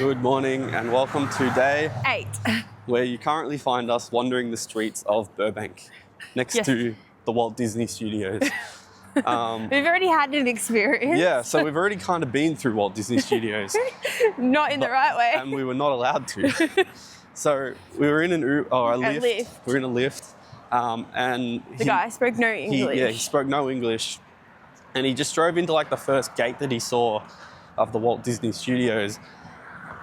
Good morning and welcome to day 8. where you currently find us wandering the streets of Burbank next to the Walt Disney Studios. We've already had an experience. Yeah, so we've already kind of been through Walt Disney Studios. Not in the right way. And we were not allowed to. So we were in a lift. We were in a lift. And the guy spoke no English. He spoke no English. And he just drove into like the first gate that he saw of the Walt Disney Studios.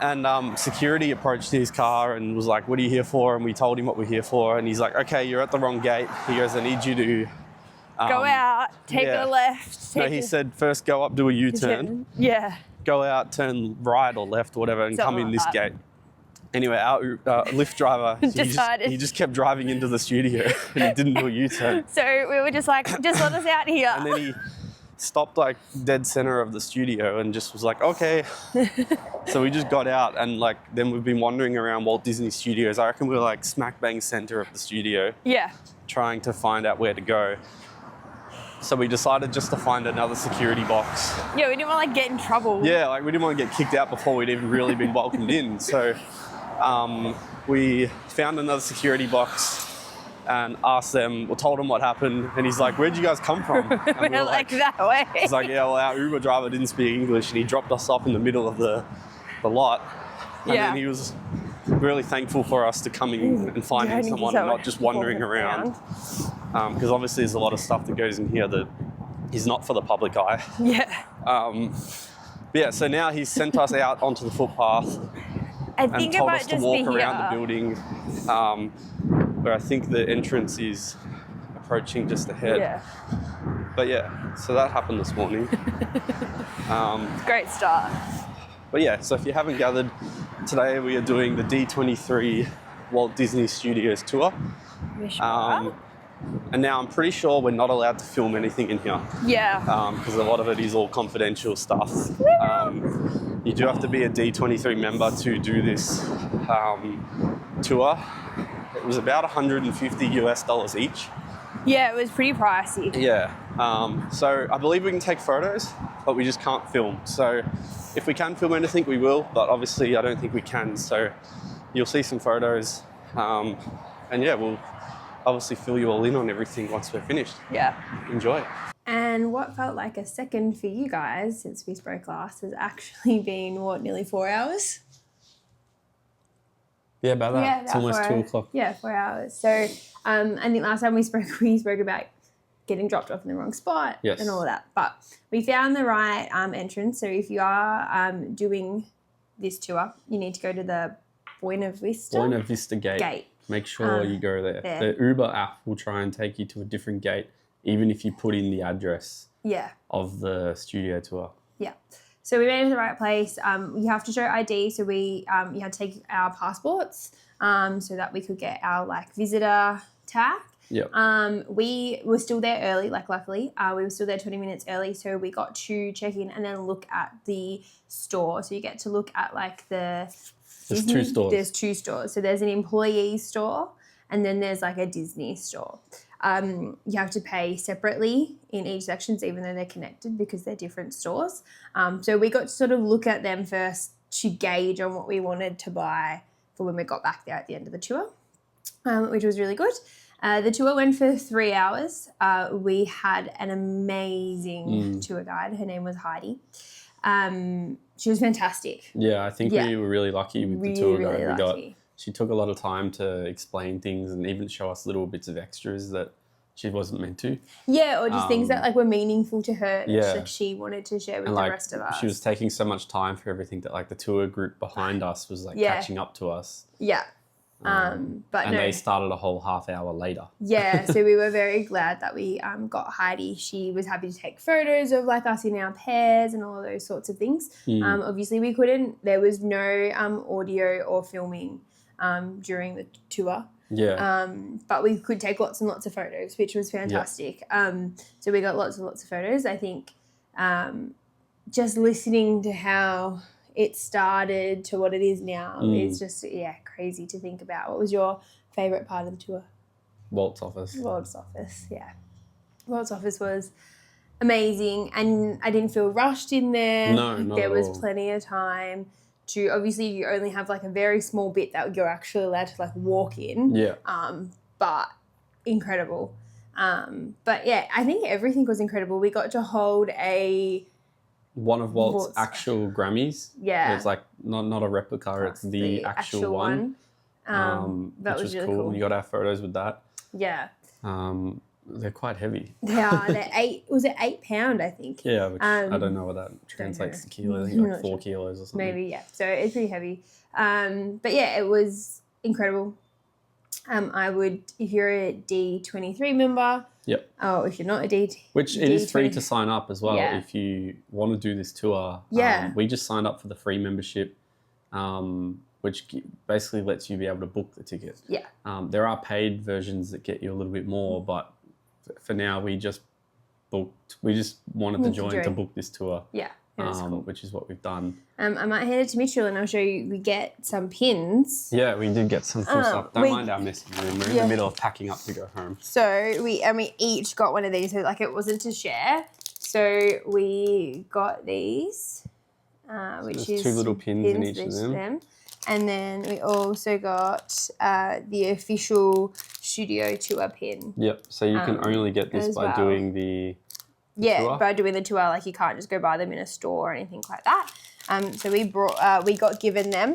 And security approached his car and was like, "What are you here for?" And we told him what we're here for. And he's like, "Okay, you're at the wrong gate." He goes, "I need you to go out, take a left. He said, first go up, do a U-turn. Yeah. Go out, turn right or left or whatever, and come in this gate." Anyway, our Lyft driver, he just kept driving into the studio and he didn't do a U-turn. So we were just like, just let us out here. And then he stopped like dead center of the studio and just was like, "Okay." So we just got out and like then we've been wandering around Walt Disney Studios. I reckon we're like smack bang center of the studio. Yeah. Trying to find out where to go. So we decided just to find another security box. Yeah, we didn't want to like get in trouble. Yeah, like we didn't want to get kicked out before we'd even really been welcomed in. So we found another security box and asked them, told them what happened. And he's like, "Where'd you guys come from?" And we were like, that way. He's like, "Yeah, well, our Uber driver didn't speak English and he dropped us off in the middle of the lot." And then he was really thankful for us to come in and finding someone and not just wandering around. Because obviously there's a lot of stuff that goes in here that is not for the public eye. Yeah. But yeah, so now he's sent us out onto the footpath and told us to walk around the building where I think the entrance is approaching just ahead. Yeah. But yeah, so that happened this morning. Great start. But yeah, so if you haven't gathered, today we are doing the D23 Walt Disney Studios tour. And now I'm pretty sure we're not allowed to film anything in here. Yeah. Because a lot of it is all confidential stuff. You do have to be a D23 member to do this tour. It was about $150 each. Yeah, it was pretty pricey. Yeah. So I believe we can take photos, but we just can't film. So if we can film anything, we will. But obviously, I don't think we can. So you'll see some photos. And yeah, we'll obviously fill you all in on everything once we're finished. Yeah. Enjoy. And what felt like a second for you guys since we spoke last has actually been, nearly 4 hours? Yeah, about that. Yeah, it's almost 2 o'clock. Yeah, 4 hours. So I think last time we spoke about getting dropped off in the wrong spot and all of that. But we found the right entrance. So if you are doing this tour, you need to go to the Buena Vista gate. Make sure you go there. The Uber app will try and take you to a different gate, even if you put in the address of the studio tour. Yeah. So we made it to the right place. You have to show ID. So you had to take our passports so that we could get our visitor tag. Yeah. We were still there early, luckily. We were still there 20 minutes early. So we got to check in and then look at the store. So you get to look at There's two stores. There's two stores. So there's an employee store and then there's a Disney store. You have to pay separately in each section, even though they're connected because they're different stores. So we got to sort of look at them first to gauge on what we wanted to buy for when we got back there at the end of the tour, which was really good. The tour went for 3 hours. We had an amazing tour guide. Her name was Heidi. She was fantastic. Yeah, I think we were really lucky with the tour guide. She took a lot of time to explain things and even show us little bits of extras that she wasn't meant to. Yeah, or just things that were meaningful to her that she wanted to share with the rest of us. She was taking so much time for everything that the tour group behind us was catching up to us. Yeah. They started a whole half hour later. Yeah, so we were very glad that we got Heidi. She was happy to take photos of us in our pairs and all of those sorts of things. Obviously we couldn't, there was no audio or filming during the tour. Yeah. But we could take lots and lots of photos, which was fantastic. So we got lots and lots of photos. I think just listening to how it started to what it is now is just, crazy to think about. What was your favourite part of the tour? Walt's office. Walt's office, yeah. Walt's office was amazing and I didn't feel rushed in there. No, not There at was all. plenty of time to, obviously you only have like a very small bit that you're actually allowed to like walk in. Yeah. But incredible. But yeah, I think everything was incredible. We got to hold one of Walt's actual Grammys. Yeah. It's like not a replica, it's the actual one. That which was really cool. cool. You got our photos with that. Yeah. They're quite heavy. They are. They're £8, I think. Yeah, which I don't know what that translates to kilos. I think like 4 kilos or something. Maybe, yeah. So it's pretty heavy. But yeah, it was incredible. I would, if you're a D23 member. Yep. Oh, if you're not a D. Which it is free to sign up as well if you want to do this tour. Yeah. We just signed up for the free membership, which basically lets you be able to book the ticket. Yeah. There are paid versions that get you a little bit more, but for now we just wanted to join to book this tour. Yeah. Cool. Which is what we've done. I might hand it to Mitchell and I'll show you. We get some pins. Yeah, we did get some cool stuff. Don't mind our messy room. We're in the middle of packing up to go home. So we each got one of these. So like it wasn't to share. So we got these, which is 2 little pins in each of them. And then we also got the official studio tour pin. Yep. So you can only get this by doing the tour? By doing the tour. Like you can't just go buy them in a store or anything like that. So we got given them,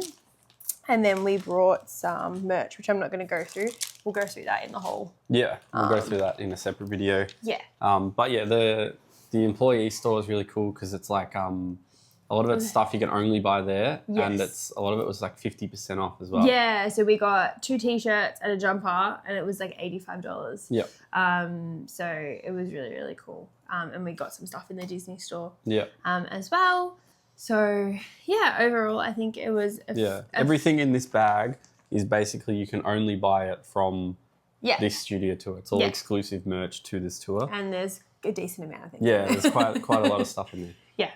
and then we brought some merch, which I'm not going to go through. We'll go through that in the whole. Yeah, we'll go through that in a separate video. Yeah. But yeah, the employee store is really cool because it's like a lot of it's stuff you can only buy there, and a lot of it was like 50% off as well. Yeah, so we got 2 t-shirts and a jumper, and it was like $85. Yep. So it was really, really cool. And we got some stuff in the Disney store. Yeah. As well. So yeah, overall, I think it was. Everything in this bag is basically you can only buy it from this studio tour. It's all exclusive merch to this tour. And there's a decent amount of things. Yeah, there's quite a lot of stuff in there. Yeah.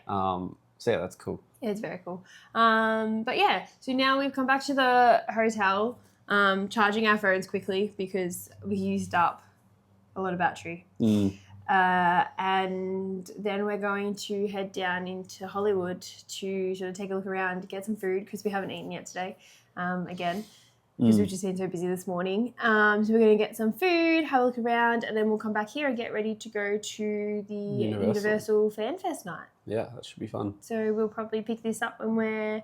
So yeah, that's cool. It's very cool. But yeah, so now we've come back to the hotel, charging our phones quickly because we used up a lot of battery. And then we're going to head down into Hollywood to sort of take a look around, get some food because we haven't eaten yet today, again, because we've just been so busy this morning. So we're going to get some food, have a look around, and then we'll come back here and get ready to go to the Universal FanFest night. Yeah, that should be fun. So we'll probably pick this up when we're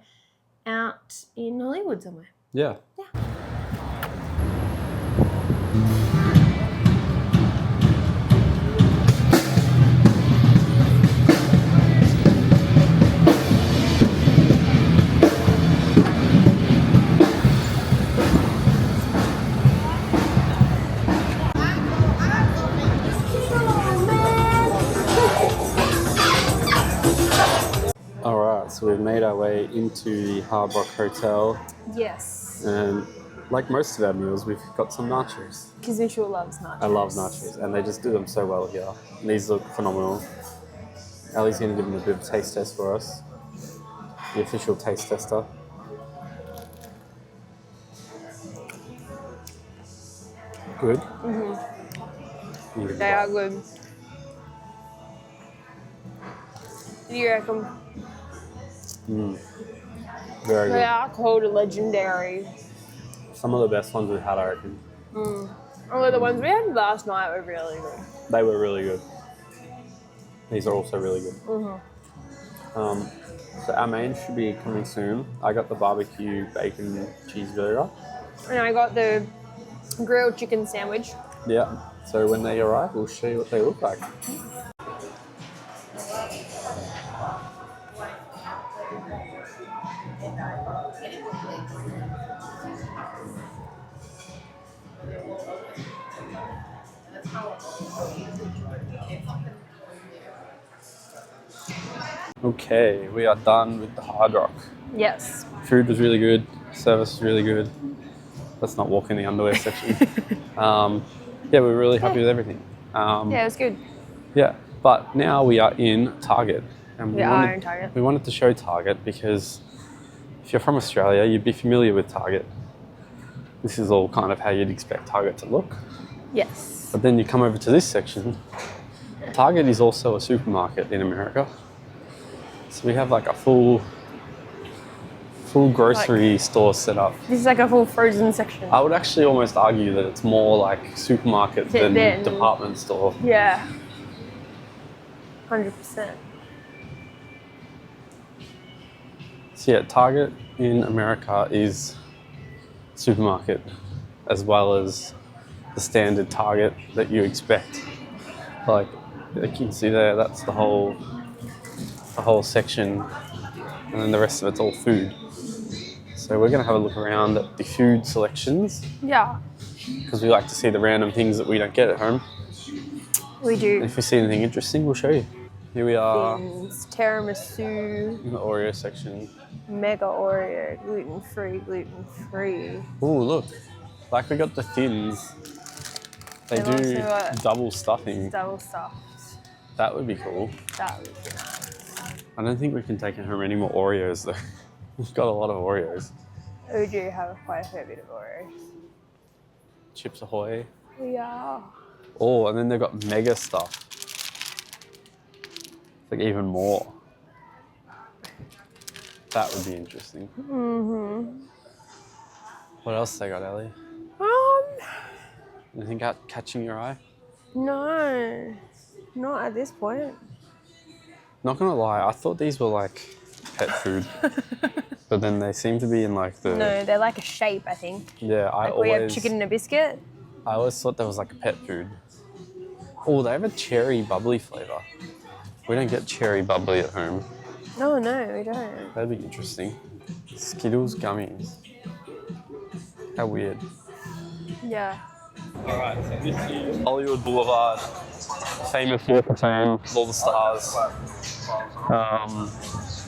out in Hollywood somewhere. Yeah. Yeah. So we've made our way into the Hard Rock Hotel. Yes. And like most of our meals, we've got some nachos. Because Mitchell loves nachos. I love nachos, and they just do them so well here. And these look phenomenal. Ali's going to give them a bit of a taste test for us. The official taste tester. Good? Mm-hmm. They are good. What do you reckon? Very good. They are called legendary. Some of the best ones we've had, I reckon. Although the ones we had last night were really good. They were really good. These are also really good. So our main should be coming soon. I got the barbecue bacon cheeseburger. And I got the grilled chicken sandwich. Yeah. So when they arrive, we'll show you what they look like. Okay, we are done with the Hard Rock. Yes. Food was really good. Service was really good. Let's not walk in the underwear section. Yeah, we're really happy with everything. Yeah, it was good. Yeah, but now we are in Target. And we are in Target. We wanted to show Target because if you're from Australia, you'd be familiar with Target. This is all kind of how you'd expect Target to look. Yes. But then you come over to this section. Target is also a supermarket in America. So we have like a full full grocery store setup. This is like a full frozen section. I would actually almost argue that it's more like supermarket than department store. Yeah. 100%. So yeah, Target in America is supermarket as well as the standard Target that you expect. Like you can see there, that's the whole section, and then the rest of it's all food. So we're gonna have a look around at the food selections. Yeah. Because we like to see the random things that we don't get at home. We do. And if we see anything interesting, we'll show you. Here we are. Thins, tiramisu. In the Oreo section. Mega Oreo, gluten-free. Oh, look. Like we got the thins. They do double stuffing. Double stuffed. That would be cool. That would be nice. I don't think we can take home any more Oreos though. We've got a lot of Oreos. We do have quite a fair bit of Oreos. Chips Ahoy. Yeah. Oh, and then they've got mega stuff. It's like even more. That would be interesting. Mm-hmm. What else they got, Ellie? Anything catching your eye? No. Not at this point. Not gonna lie, I thought these were like pet food. But then they seem to be in like the... No, they're like a shape, I think. Yeah, we have chicken and a biscuit. I always thought that was like a pet food. Oh, they have a cherry bubbly flavour. We don't get cherry bubbly at home. No, we don't. That'd be interesting. Skittles gummies. How weird. Yeah. Alright, so this is Hollywood Boulevard. Famous Walk of Fame with all the stars.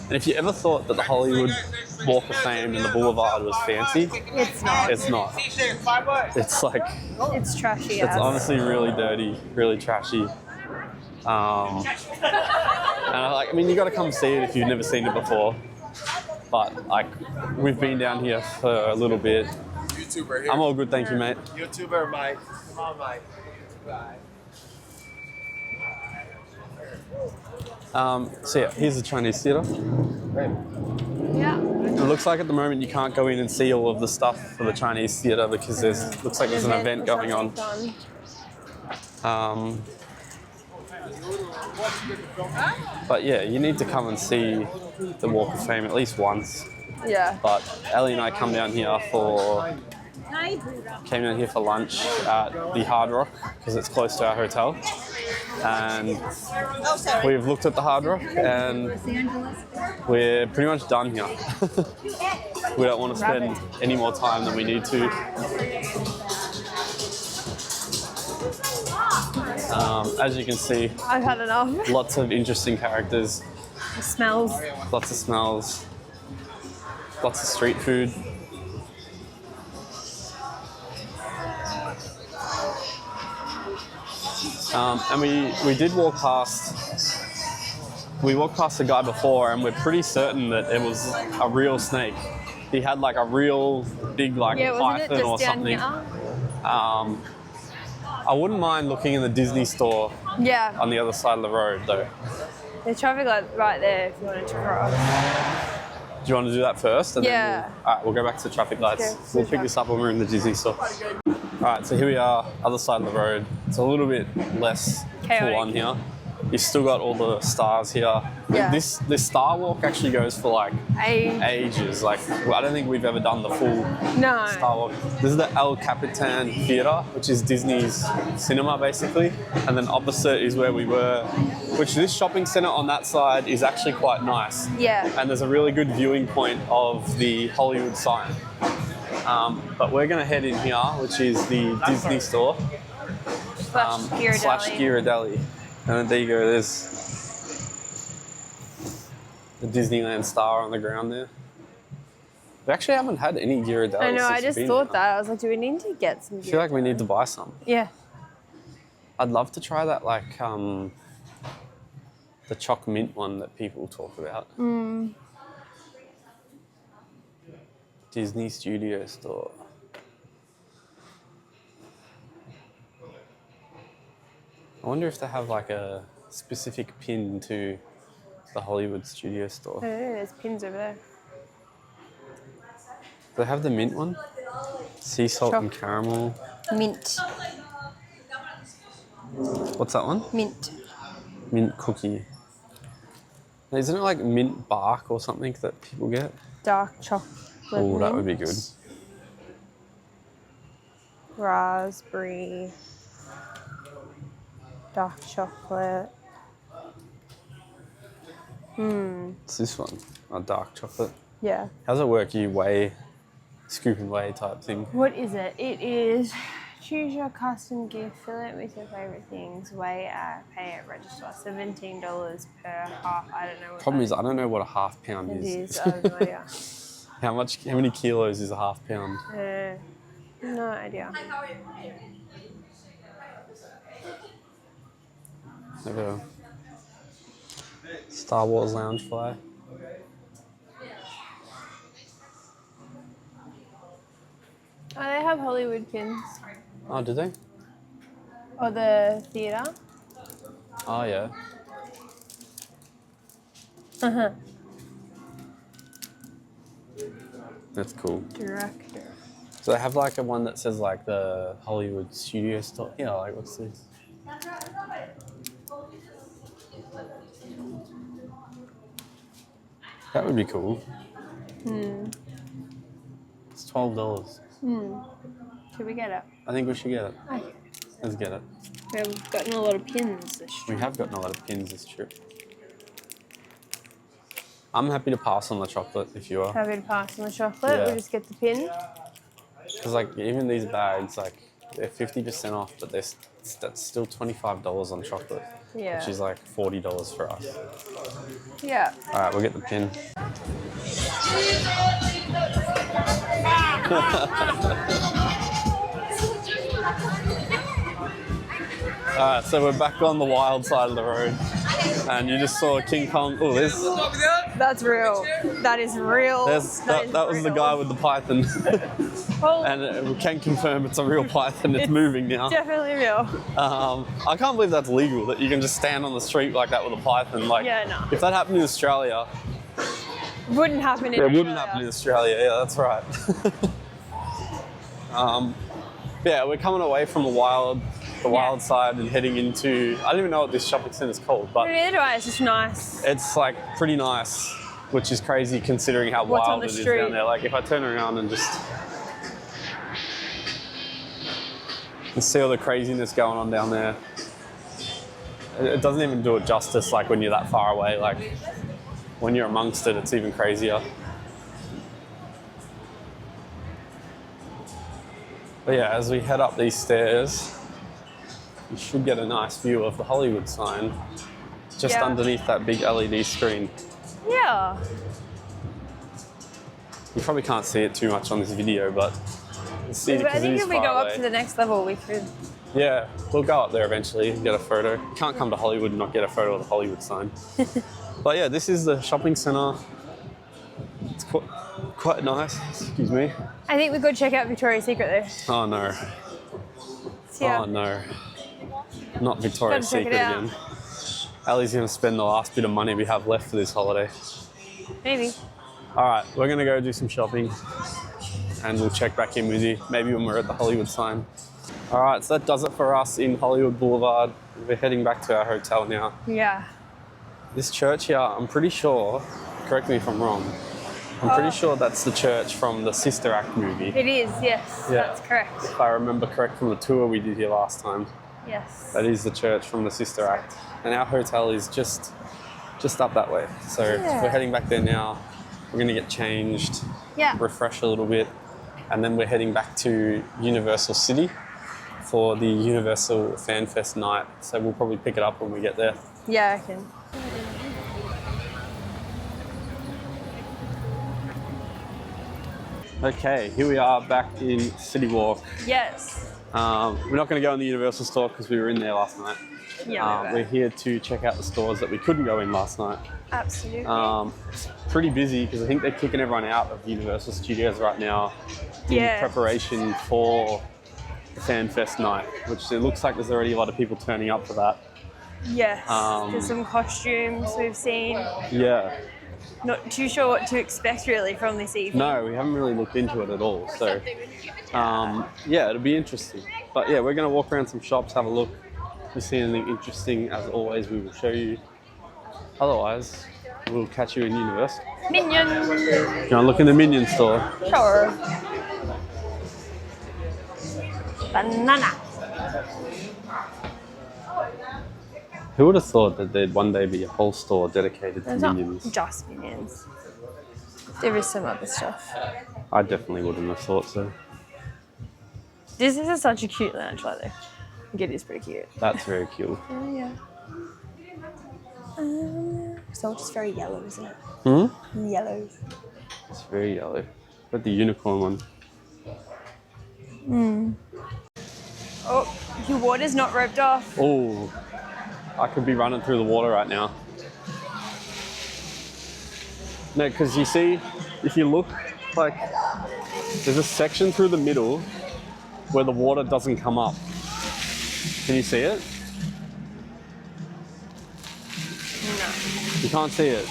And if you ever thought that the Hollywood Walk of Fame and the Boulevard was fancy, it's not. It's not. It's like... It's trashy. It's honestly really dirty, really trashy. And I mean, you got to come see it if you've never seen it before. But like, we've been down here for a little bit. YouTuber here. I'm all good, thank you, mate. YouTuber Mike. Come on, Mike. Bye. So yeah, here's the Chinese theatre. Yeah. It looks like at the moment you can't go in and see all of the stuff for the Chinese theatre because looks like there's an event going on. But yeah, you need to come and see the Walk of Fame at least once. Yeah. But Ellie and I came down here for lunch at the Hard Rock because it's close to our hotel. And we've looked at the Hard Rock and we're pretty much done here. We don't want to spend any more time than we need to. As you can see, I've had enough. lots of interesting characters. It smells. Lots of smells. Lots of street food. And we did walk past. We walked past the guy before, and we're pretty certain that it was a real snake. He had like a real big python or something. I wouldn't mind looking in the Disney store. Yeah. On the other side of the road, though. The traffic light right there if you wanted to cross. Do you want to do that first? And yeah. Then all right, we'll go back to the traffic lights. Okay, we'll pick this up when we're in the Disney store. All right, so here we are, other side of the road. It's a little bit less full on here. You've still got all the stars here. Yeah. This Star Walk actually goes for like ages. Like I don't think we've ever done the full Star Walk. This is the El Capitan Theatre, which is Disney's cinema basically. And then opposite is where we were, which this shopping centre on that side is actually quite nice. Yeah. And there's a really good viewing point of the Hollywood sign. But we're going to head in here, which is the Disney store. Slash Ghirardelli. And then there you go, there's the Disneyland star on the ground there. We actually haven't had any Ghirardelli. I know, I just thought that. I was like, do we need to get some? I feel like we need to buy some. Yeah. I'd love to try that, like, the choc mint one that people talk about. Disney Studio store. I wonder if they have like a specific pin to the Hollywood Studio store. I don't know, there's pins over there. they have the mint one? Sea salt and caramel. Mint. What's that one? Mint. Mint cookie. Isn't it like mint bark or something that people get? Dark chocolate. Oh, that would be good. Raspberry. Dark chocolate. It's this one, a dark chocolate. Yeah. How's it work? You weigh, scoop and weigh type thing? What is it? It is choose your custom gift, fill it with your favourite things, weigh at, pay at register, $17 per half. I don't know what Problem that is, I don't know what a half pound it is. is. I have no idea. How many kilos is a half pound? No idea. Never. Star Wars lounge fly. Oh, they have Hollywood pins. Oh, do they? Or the theatre. Oh, yeah. That's cool. Director. So they have like a one that says like the Hollywood Studio store. Yeah, like what's this? That would be cool. It's $12. Should we get it? I think we should get it. Okay. Let's get it. We've gotten a lot of pins this We trip. have gotten a lot of pins this trip. I'm happy to pass on the chocolate if you are. Happy to pass on the chocolate. Yeah. We'll just get the pin. Because like even these bags, like they're 50% off, but that's still $25 on chocolate, Yeah. which is like $40 for us. Yeah. All right, we'll get the pin. All right, so we're back on the wild side of the road, and you just saw King Kong. Oh, That's real. That is real. that was the guy with the python, Oh, and we can confirm it's a real python. It's moving now. definitely real. I can't believe that's legal, that you can just stand on the street like that with a python. Like, Yeah, no. if that happened in Australia, Wouldn't happen in it wouldn't Australia. happen in Australia. Yeah, that's right. Yeah, we're coming away from the wild side and heading into, I don't even know what this shopping centre is called, but Neither do I. It's just nice. it's like pretty nice, which is crazy considering how What's on wild the it is street? down there. Like if I turn around and just see all the craziness going on down there, it doesn't even do it justice. Like when you're that far away, like when you're amongst it, it's even crazier. But yeah, as we head up these stairs, you should get a nice view of the Hollywood sign just Yeah. underneath that big LED screen. Yeah. You probably can't see it too much on this video, but you see it But I because it think is if we far go away. up to the next level, we could. Yeah, we'll go up there eventually and get a photo. You can't come to Hollywood and not get a photo of the Hollywood sign. But yeah, this is the shopping centre. It's quite nice. Excuse me. I think we could check out Victoria's Secret though. Oh no. Yeah. Oh no. Not Victoria's Gotta check Secret it out. again. Ali's going to spend the last bit of money we have left for this holiday. Maybe. All right, we're going to go do some shopping and we'll check back in with you, maybe when we're at the Hollywood sign. All right, so that does it for us in Hollywood Boulevard. We're heading back to our hotel now. Yeah. This church here, I'm pretty sure, correct me if I'm wrong, I'm pretty sure that's the church from the Sister Act movie. It is, yes. Yeah. That's correct. If I remember correct from the tour we did here last time, Yes. that is the church from the Sister Act. And our hotel is just up that way. So Yeah. we're heading back there now. We're going to get changed, Yeah. refresh a little bit, and then we're heading back to Universal City for the Universal FanFest night. So we'll probably pick it up when we get there. Yeah, I can. Okay, here we are back in City Walk. Yes. We're not going to go in the Universal store because we were in there last night. Yeah. We're here to check out the stores that we couldn't go in last night. Absolutely. It's pretty busy because I think they're kicking everyone out of Universal Studios right now in Yeah. preparation for the FanFest night, which it looks like there's already a lot of people turning up for that. Yes. There's some costumes we've seen. Yeah. not too sure what to expect really from this evening. No, we haven't really looked into it at all. So, yeah, it'll be interesting. But yeah, we're going to walk around some shops, have a look. If we see anything interesting, as always, we will show you. Otherwise, we'll catch you in Universal. Minion! You want to look in the Minion store? Sure. Banana. Who would have thought that there'd one day be a whole store dedicated to It's Minions? not just Minions. There is some other stuff. I definitely wouldn't have thought so. This is such a cute lounge like though. I think it is pretty cute. That's very cute. Oh yeah. So it's just very yellow, isn't it? Yellow. It's very yellow. But the unicorn one. Oh, your water's not roped off. Oh, I could be running through the water right now. No, because you see, if you look, like, there's a section through the middle where the water doesn't come up. Can you see it? No. You can't see it.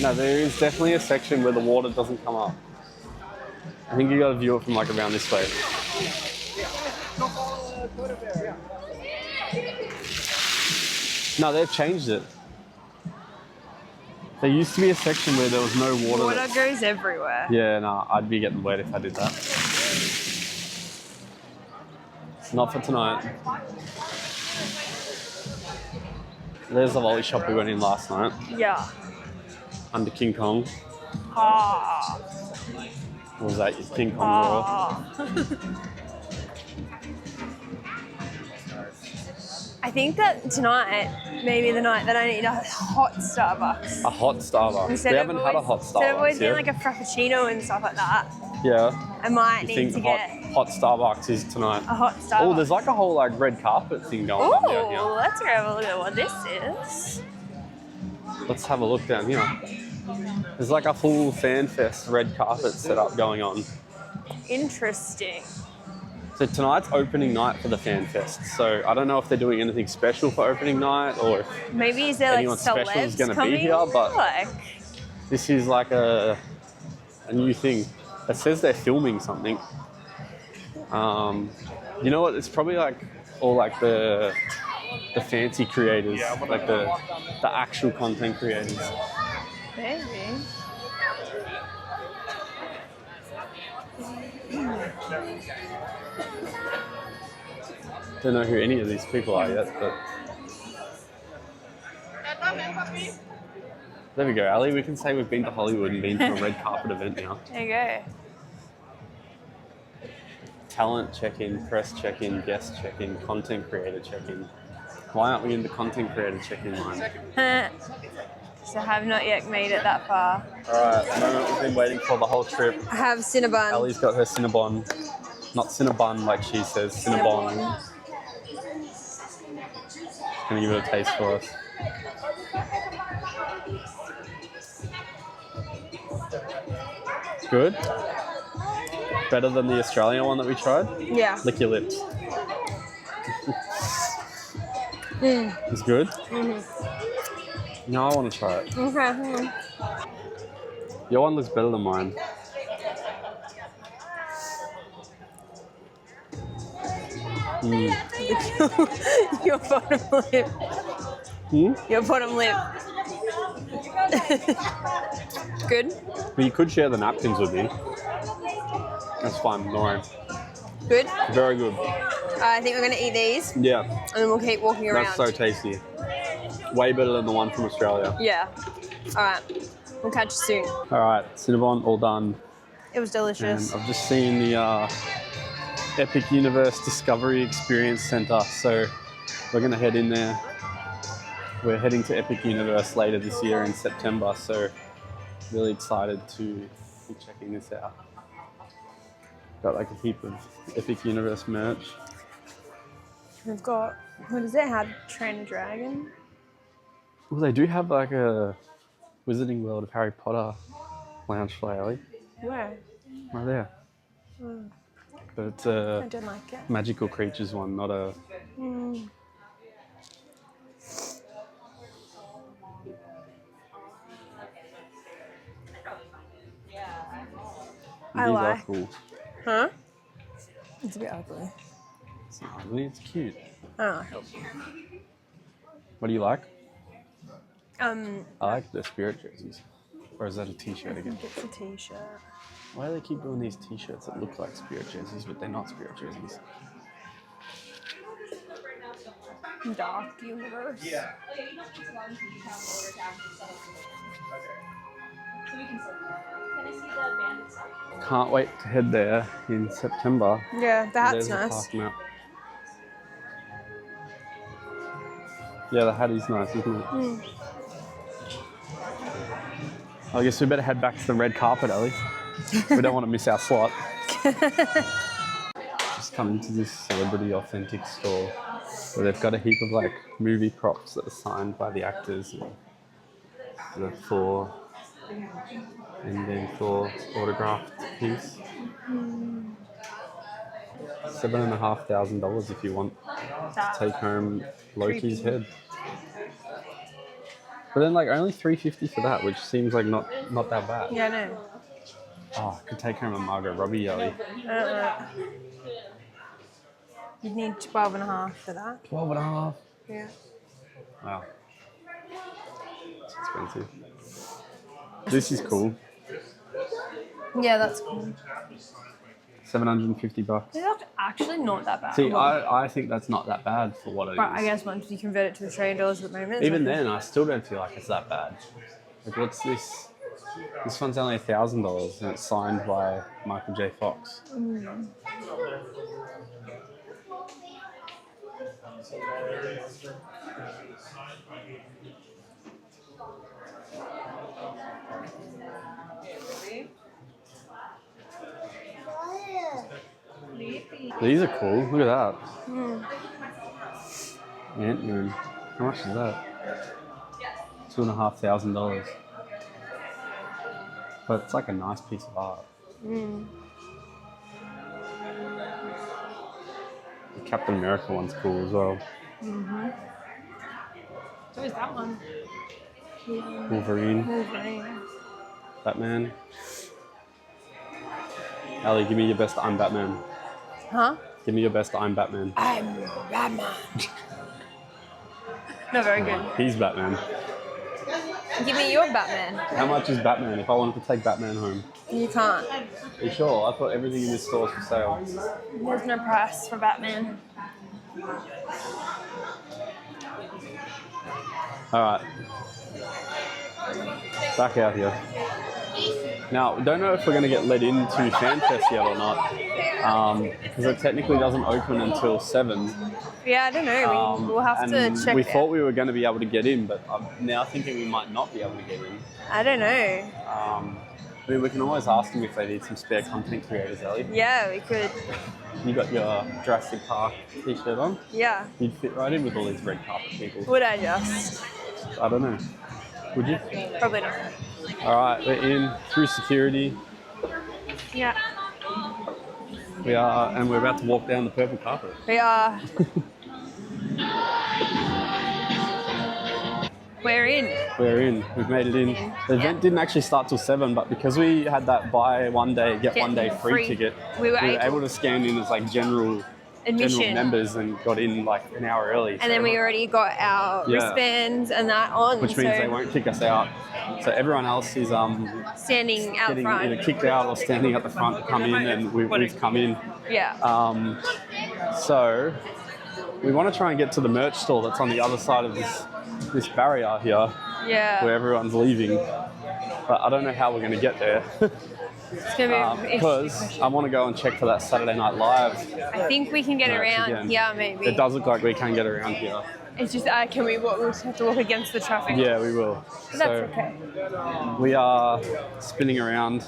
No, there is definitely a section where the water doesn't come up. I think you got to view it from like around this way. No, they've changed it. There used to be a section where there was no water. Water goes everywhere. Yeah, no, I'd be getting wet if I did that. Not for tonight. There's the lolly shop we went in last night. Yeah. Under King Kong. Ah. What was that? King Kong roar. I think that tonight, maybe the night that I need a hot Starbucks. A hot Starbucks. We haven't had a hot Instead of always Starbucks getting yet. like a frappuccino and stuff like that, Yeah. I might You need think to get hot Starbucks is tonight? a hot Starbucks. Oh, there's like a whole like red carpet thing going on down Ooh, here. let's go have a look at what this is. Let's have a look down here. There's like a full FanFest red carpet set up going on. Interesting. So tonight's opening night for the FanFest. So I don't know if they're doing anything special for opening night or if Maybe is there like anyone special celebs is going to be coming? here, but Like, this is like a new thing. It says they're filming something. You know what? It's probably like all like the fancy creators, like the actual content creators. maybe. Don't know who any of these people are yet, but there we go, Ali. We can say we've been to Hollywood and been to a red carpet event now. There you go. Talent check-in, press check-in, guest check-in, content creator check-in. Why aren't we in the content creator check-in line? So I have not yet made it that far. All right, at the moment we've been waiting for the whole trip. I have Cinnabon. Ellie's got her Cinnabon. Not Cinnabon like she says, Cinnabon. Gonna give it a taste for us. Good? Better than the Australian one that we tried? Yeah. Lick your lips. It's good? No, I want to try it. Okay. Your one looks better than mine. Your bottom lip. Your bottom lip. Good? But you could share the napkins with me. That's fine, no worries. Good? Very good. I think we're going to eat these Yeah, and then we'll keep walking around. that's so tasty. Way better than the one from Australia. Yeah. All right. We'll catch you soon. All right, Cinnabon, all done. It was delicious. And I've just seen the Epic Universe Discovery Experience Centre, so we're going to head in there. We're heading to Epic Universe later this year in September, so really excited to be checking this out. Got like a heap of Epic Universe merch. We've got, what is it? How to Train a Dragon? Well, they do have like a Wizarding World of Harry Potter lounge for Ali. Where? Right there. Oh, But it's I a don't like it. magical creatures one, not a... These are cool. Huh? It's a bit ugly. It's not ugly, it's cute. Oh, help. What do you like? I I like the Spirit jerseys. Or is that a t-shirt again? think it's a t-shirt. Why do they keep doing these t-shirts that look like Spirit jerseys, but they're not Spirit jerseys? Dark Universe. Yeah. Can't wait to head there in September. Yeah, that's There's the nice. park map. Yeah, the hat is nice, isn't it? I guess we better head back to the red carpet, Ellie. We don't want to miss our slot. Just come into this Celebrity Authentic store where they've got a heap of like movie props that are signed by the actors and the Thor and then Thor autographed piece. $7,500 if you want to take home Loki's head. But then like only $350 for that, which seems like not that bad. Yeah, I know. Oh, I could take home a Margot Robbie, Ellie. You'd need 12.5 for that. 12.5. Yeah. Wow. It's expensive. This is cool. Yeah, that's cool. $750. It's actually not that bad. See, I think that's not that bad for what it is. But I guess once you convert it to Australian dollars at the moment. it's Even like- then, I still don't feel like it's that bad. Like, what's this? This one's only $1,000 and it's signed by Michael J. Fox. These are cool. Look at that. Ant-Man. How much is that? $2,500. But it's like a nice piece of art. The Captain America one's cool as well. So is that one? Wolverine, Wolverine. Batman. Ali, give me your best I'm Batman. Huh? Give me your best I'm Batman. I'm Batman. Not very good. He's Batman. Give me your Batman. How much is Batman if I wanted to take Batman home? You can't. Are you sure? I thought everything in this store was for sale. There's no price for Batman. Alright. Back out here. Now, don't know if we're going to get let into FanFest yet or not. Because it technically doesn't open until 7. Yeah, I don't know. We'll have to and check we it thought out. we were going to be able to get in, but I'm now thinking we might not be able to get in. I don't know. I mean, we can always ask them if they need some spare content creators, Ellie. Yeah, we could. You got your Jurassic Park t-shirt on? Yeah. You'd fit right in with all these red carpet people. Would I just? I don't know. Would you? Probably not. All right, we're in through security. Yeah. We are, and we're about to walk down the purple carpet. We are. We're in. We're in. We've made it in. The event didn't actually start till 7, but because we had that buy one day, get one day free ticket, we were able to scan in as like general admission. members and got in like an hour early. And then we already got our wristbands and that on. Which means they won't kick us out. So everyone else is standing out getting front. either kicked out or standing at the front to come in, and we've come in. Yeah. So we want to try and get to the merch store that's on the other side of this barrier here, where everyone's leaving. But I don't know how we're going to get there. It's gonna be because I want to go and check for that Saturday Night Live. I think we can get around. Again. Yeah, maybe. It does look like we can get around here. It's just, can we walk? We'll just have to walk against the traffic. Yeah, we will. But that's okay. We are spinning around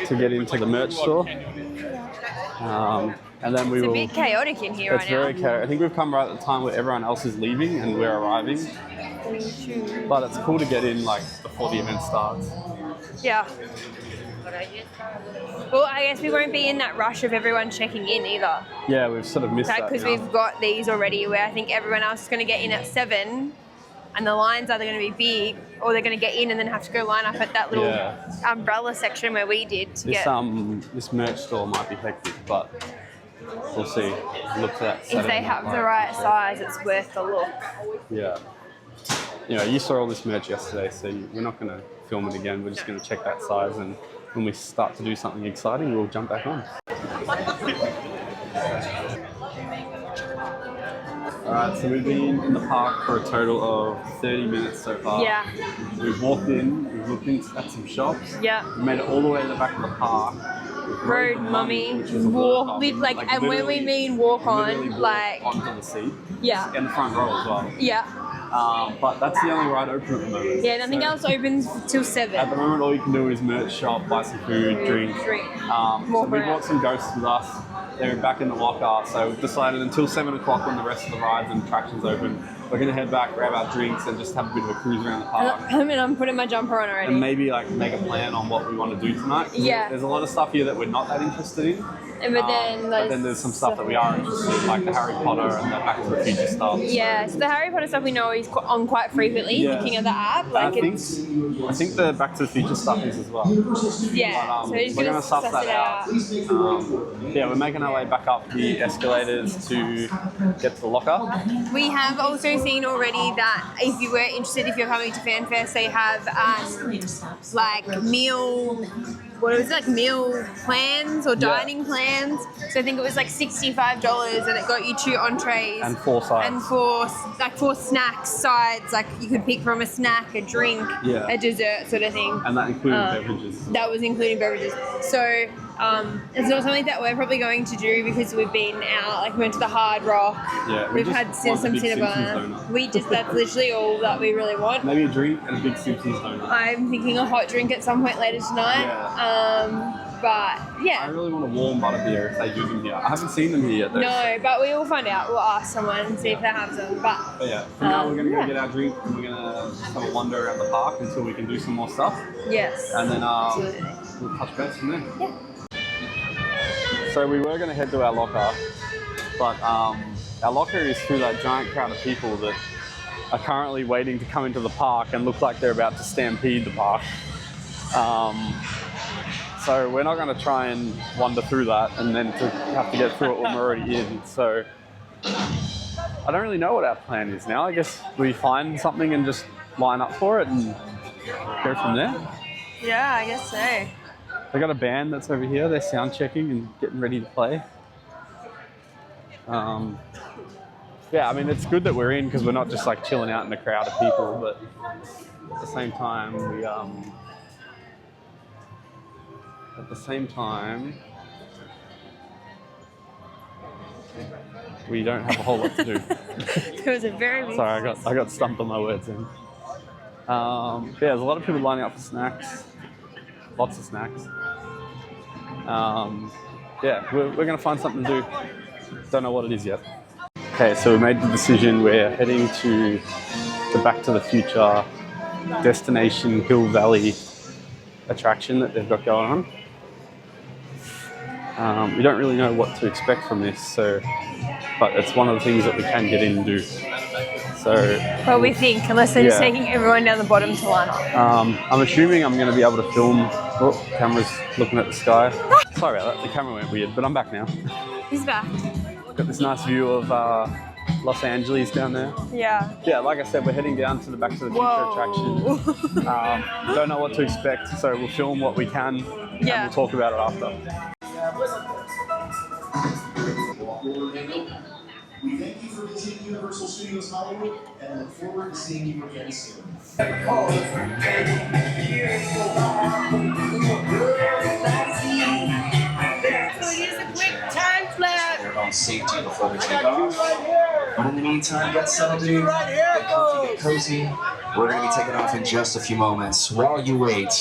to get into the merch store. And then we will. It's a bit chaotic in here It's right now. very chaotic. I think we've come right at the time where everyone else is leaving and we're arriving. But it's cool to get in like before the event starts. Yeah. Well, I guess we won't be in that rush of everyone checking in either. Yeah, we've sort of missed that. Because now. we've got these already where I think everyone else is going to get in at 7 and and the line's either going to be big or they're going to get in and then have to go line up at that little umbrella section where we did to get. This merch store might be hectic, but we'll see. Look for that. If they have the right size, it's worth the look. Yeah. You saw all this merch yesterday, so we're not going to film it again. We're just going to check that size, and when we start to do something exciting, we'll jump back on. Alright, so we've been in the park for a total of 30 minutes so far. Yeah. We've walked in, we've looked at some shops. Yeah. We made it all the way to the back of the park. Rode Mummy, which was walk, and when we mean walk on, onto the seat. Yeah. And the front row as well. Yeah. But that's the only ride open at the moment. Yeah, nothing else opens till 7. At the moment, all you can do is merch shop, buy some food, drink. So we brought some ghosts with us. They're back in the locker, so we've decided until 7 o'clock when the rest of the rides and attractions open, we're going to head back, grab our drinks, and just have a bit of a cruise around the park. I'm putting my jumper on already. And maybe make a plan on what we want to do tonight. Yeah. There's a lot of stuff here that we're not that interested in. But then there's some stuff that we are interested in, like the Harry Potter and the Back to the Future stuff. Yeah, so the Harry Potter stuff we know is on quite frequently, looking at the app. I think the Back to the Future stuff is as well. Yeah, But, so we're just we're going to suss suss that it out. We're making our way back up the escalators to get to the locker. We have also seen already that if you were interested, if you're coming to FanFest, they have meal plans or dining plans. So I think it was like $65 and it got you 2 entrees. And 4 sides. And 4 snacks, sides, like you could pick from a snack, a drink, a dessert sort of thing. And that included beverages. That was including beverages. So it's not something that we're probably going to do because we've been out, like we went to the Hard Rock. Yeah, we've had some Cinnabon. That's literally all that we really want. Maybe a drink and a big Simpsons donut. I'm thinking a hot drink at some point later tonight. Yeah. But yeah. I really want a warm butterbeer if they do them here. I haven't seen them here yet though. No, but we will find out. We'll ask someone and see if they have them. But yeah, for now we're going to go get our drink and we're going to have a wander around the park until we can do some more stuff. Yes. And then we'll touch base from there. Yeah. So we were going to head to our locker, but our locker is through that giant crowd of people that are currently waiting to come into the park and look like they're about to stampede the park. So we're not going to try and wander through that and then to have to get through it when we're already in. So I don't really know what our plan is now. I guess we find something and just line up for it and go from there. Yeah, I guess so. They got a band that's over here. They're sound checking and getting ready to play. Yeah, I mean, it's good that we're in because we're not just like chilling out in a crowd of people, but at the same time, we don't have a whole lot to do. There was a very big... Sorry, I got stumped on my words then. Yeah, there's a lot of people lining up for snacks. Lots of snacks. Yeah, we're going to find something to do. Don't know what it is yet. Okay, so we made the decision. We're heading to the Back to the Future Destination Hill Valley attraction that they've got going on. We don't really know what to expect from this, but it's one of the things that we can get in and do. So, well, we think, unless they're just taking everyone down the bottom to line up. I'm assuming I'm going to be able to film. Oh, camera's looking at the sky. Sorry about that, the camera went weird, but I'm back now. He's back. Got this nice view of Los Angeles down there. Yeah. Yeah, like I said, we're heading down to the Back to the Future attraction. Don't know what to expect, so we'll film what we can and we'll talk about it after. We thank you for visiting Universal Studios Hollywood and look forward to seeing you again soon. On safety before we take off. But in the meantime, get settled in, get cozy. We're going to be taking off in just a few moments. While you wait,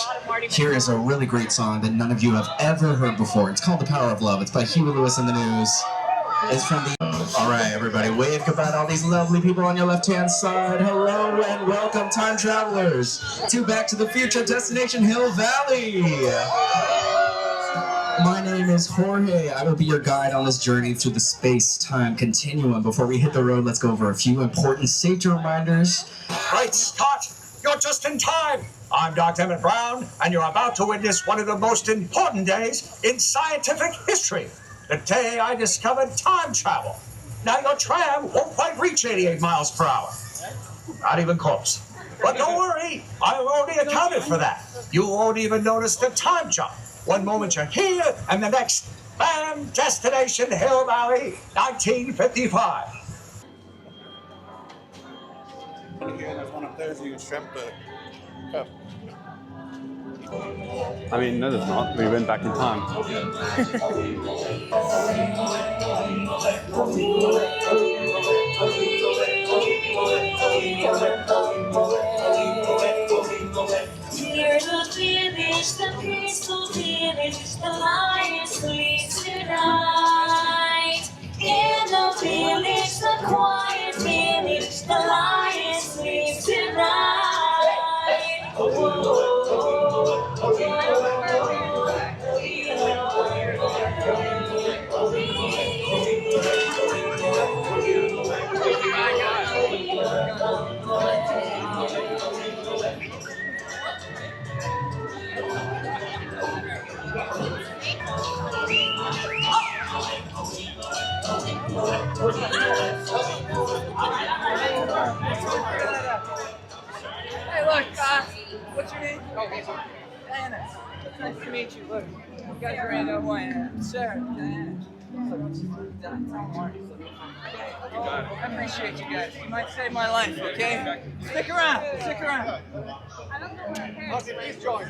here is a really great song that none of you have ever heard before. It's called The Power of Love. It's by Huey Lewis and the News. It's from the... All right, everybody, wave goodbye to all these lovely people on your left-hand side. Hello and welcome, time travelers, to Back to the Future Destination Hill Valley. My name name is Jorge. I will be your guide on this journey through the space-time continuum. Before we hit the road, let's go over a few important safety reminders. Right, Scott, you're just in time. I'm Dr. Emmett Brown, and you're about to witness one of the most important days in scientific history. The day I discovered time travel. Now your tram won't quite reach 88 miles per hour. Not even close. But don't worry, I've already accounted for that. You won't even notice the time jump. One moment you're here, and the next, bam, destination Hill Valley, 1955. There's one up there, so you can strap the cup. I mean, no, there's not. We went back in time. Near the village, the peaceful village, the lions sleep tonight. In the village, the quiet village, the lions sleep tonight. Hey, look, what's your name? Oh, Diana. Nice to meet you. Look, you guys are in Hawaii. Sarah, Diana. I appreciate you guys. You might save my life, okay? Stick around. Stick around. Okay, please join.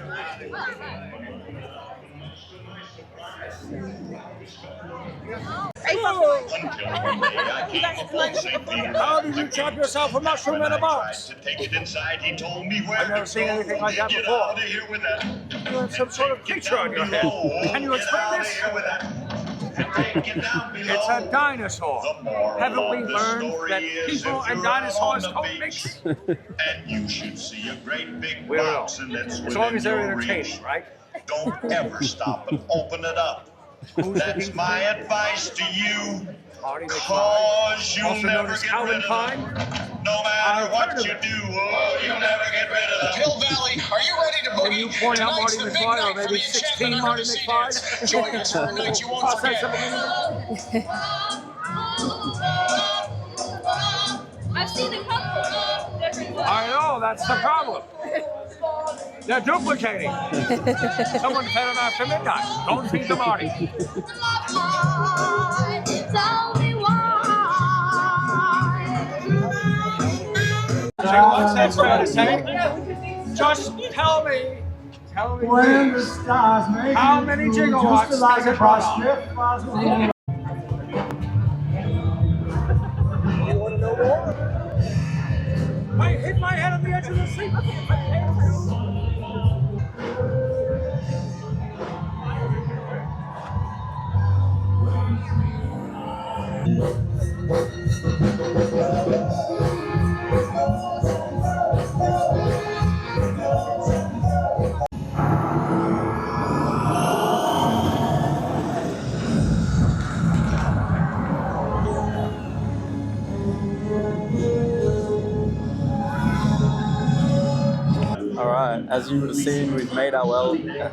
How did you trap yourself a mushroom in a box? To take it inside, he told me where I've never seen anything like that before. You have some sort of creature on your head. Can you explain this? It's a dinosaur. Haven't we learned that people and dinosaurs don't mix? And you should see a great big We will. box, and that's As long as they're within your entertaining, reach. right? Don't ever stop and open it up. That's my advice to you. Marty McFly, Cause you'll also known never as get Calvin rid of Klein. them. No matter I've what heard of you it. do, oh, you'll never get rid of them. Hill Valley, are you ready to Can boogie? you point out Tonight's Marty the big McFly, or night for maybe the 16 enchantment Marty under the sea McFly? dance. Join us for a night you won't forget. I've seen a couple different ones. I know, that's the problem. They're duplicating. Someone fed them after midnight. Don't feed the Marty. So what's that fair to say? Just tell me When the please, stars make how many it through, gigawatts just like does a it run on? prospect possible. You want to know more? I hit my head on the edge of the seat. All right, as you would have seen, we've made our way down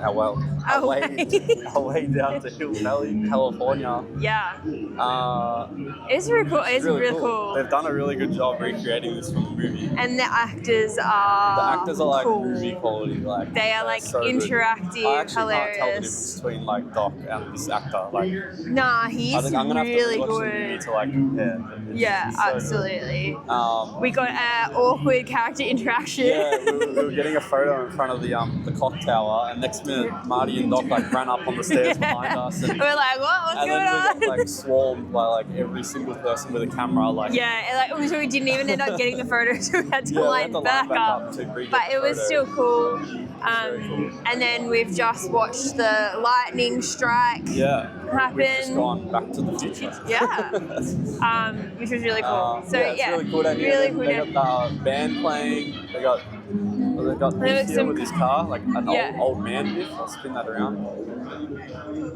to Hill Valley, California. Yeah. It's really cool. It's really cool. They've done a really good job recreating this from the movie. And the actors are The actors are like cool. movie quality, like They are like so good. interactive, I actually hilarious. can't tell the difference between like Doc and this actor. Like, Nah, he's I think I'm gonna really have to watch the movie good. to like compare. Yeah, He's so good. absolutely. We got awkward character interaction. Yeah, we were getting a photo in front of the clock tower, and next minute Marty and Doc like ran up on the stairs behind us, and We're like, what's and going then on? we got like swarmed by like every single person with a camera. Like, Yeah, and, like so we didn't even end up getting the photo, so we had to yeah, we line had to back up. to re-get But the it was photo. still cool. Very cool. And then we've just watched the lightning strike Yeah, we've just happen. gone back to the future. Yeah, which was really cool. So it's really cool. Down here. really They cool. got the band playing. They got There was Biff here some- with his car, like an Yeah. old man Biff. I'll spin that around.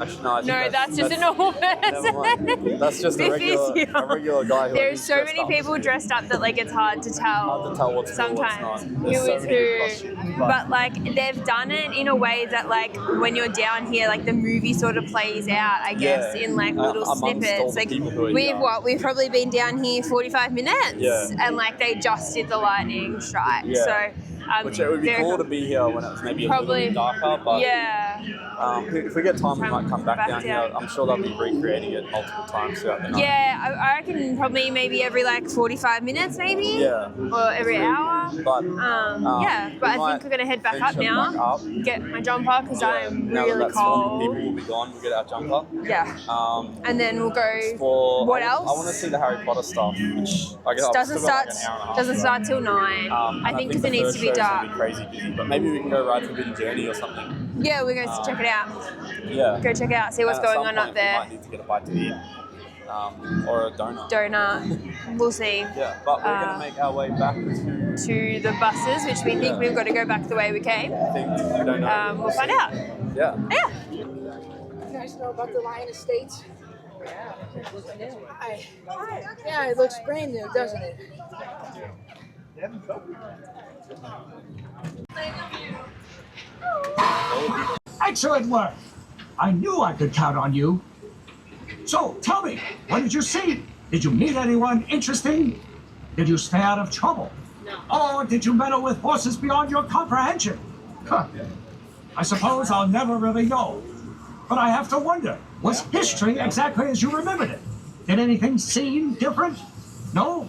Actually, no, I think No, that's just a normal never mind. person. That's just a regular guy. Who There's so many people dressed up that like it's hard to tell. Hard to tell what's real, what's sometimes not. who There's so is many who. costumes, But like they've done it in a way that like when you're down here, like the movie sort of plays out, I guess, Yeah. in like little Amongst all snippets. the Like people who are we've probably been down here 45 minutes, Yeah. and like they just did the lightning strike. Yeah. So. Which it would be they're cool to be here when it's maybe a little probably bit darker, but yeah. if we get time, we might come back down here. down. I'm sure they'll be recreating it multiple times throughout the night. Yeah, I reckon probably maybe every like 45 minutes, maybe. Yeah. Or every hour. But Yeah, but I think we're gonna head back up now. Get my jumper because I'm now really that swarm of cold. people will be gone, we'll get our jumper. Yeah. And then we'll go. What else? I want to see the Harry Potter stuff, which I guess Doesn't start. Doesn't start till 9. I think because it needs to be dark. Crazy busy, but maybe we can go ride Forbidden Journey or something. Yeah, we're going to check it out. Yeah. Go check it out. See what's And at going some on point up there. We might need to get a bite to eat, or a donut. Donut. We'll see. Yeah, but we're going to make our way back to the buses, which we think we've got to go back the way we came. I think we don't know. We'll find out. Yeah. Yeah. You guys know about the Lion Estates? Yeah, it looks brand new, doesn't it? Excellent work. I knew I could count on you. So, tell me, what did you see? Did you meet anyone interesting? Did you stay out of trouble? No. Or did you meddle with forces beyond your comprehension? Huh. I suppose I'll never really know. But I have to wonder, was history exactly as you remembered it? Did anything seem different? No?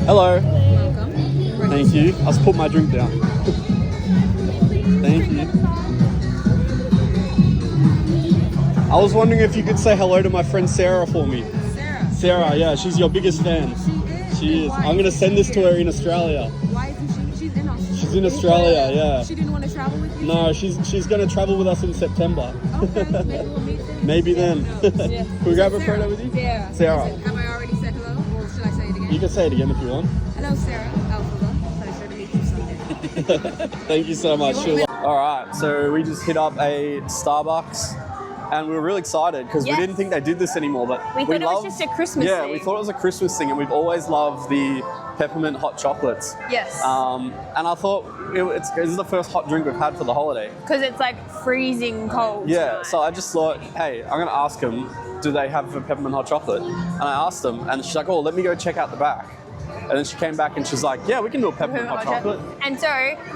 Hello. Thank you. I'll just put my drink down. Thank you. I was wondering if you could say hello to my friend Sarah for me. Sarah, yeah, she's your biggest fan. She is. I'm gonna send this to her in Australia. Why isn't she? She's in Australia. She's in Australia, yeah. She didn't want to travel with you? No, she's gonna travel with us in September. Okay, maybe we'll meet then. Maybe then. Yeah. Can we grab a photo with you? Sarah. Sarah. Have I already said hello, or should I say it again? You can say it again if you want. Hello, Sarah. Alpha. Pleasure to meet you someday. Thank you so much. All right, so we just hit up a Starbucks. And we were really excited because we didn't think they did this anymore. But We thought it was just a Christmas yeah, thing. we thought it was a Christmas thing, and we've always loved the peppermint hot chocolates. Yes. And I thought this is the first hot drink we've had for the holiday. Because it's like freezing cold. Yeah, tonight. so I just thought, hey, I'm gonna ask them, do they have a peppermint hot chocolate? And I asked them, and she's like, oh, let me go check out the back. And then she came back and she's like, yeah, we can do a peppermint hot chocolate. And so,